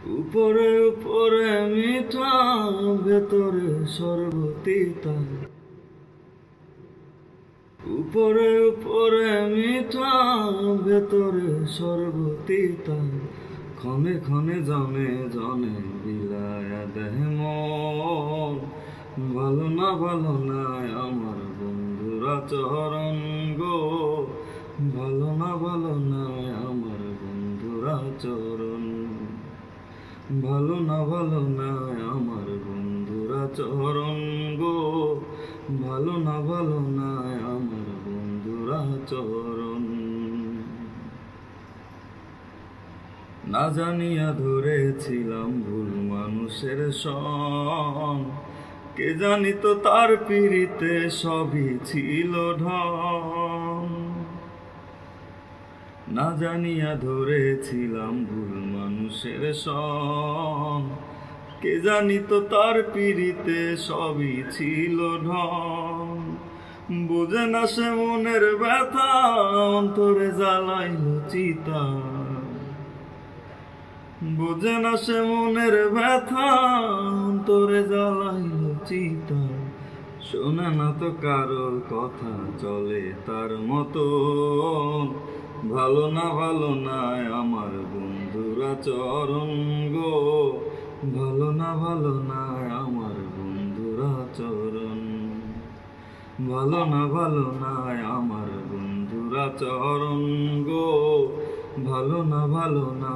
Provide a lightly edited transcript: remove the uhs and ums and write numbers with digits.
উপরে উপরে মিঠা, ভেতরে সর্বতিতা। উপরে উপরে মিঠা, ভেতরে সর্বতিতা। ক্ষণে ক্ষণে জনে জনে বিলায়া দেহ মন। ভালো না আমার বন্ধুরা চরণ গো। ভালো না আমার বন্ধুরা চরণ। ভালো না আমার বন্ধুরা চরণ গো। ভালো না আমার বন্ধুরা চরণ। না জানিয়া ধরেছিলাম ভুল মানুষের সং। কে জানিত তার পিড়িতে সবই ছিল ঢং। না জানিয়া ধরেছিলাম ভুল মানুষের সং। কে জানিত তার পিড়িতে সবই ছিল ঢং। বুঝে না সে মনের ব্যথা, অন্তরে জ্বালাইল চিতা। বুঝে না সে মনের ব্যথা, অন্তরে জ্বালাইল চিতা। শোনে না তো কারোর কথা, চলে তার মতো। ভালো না আমার বন্ধুরা চরণ গো। ভালো না আমার বন্ধুরা চরণ। ভালো না আমার বন্ধুরা চরণ গো। ভালো না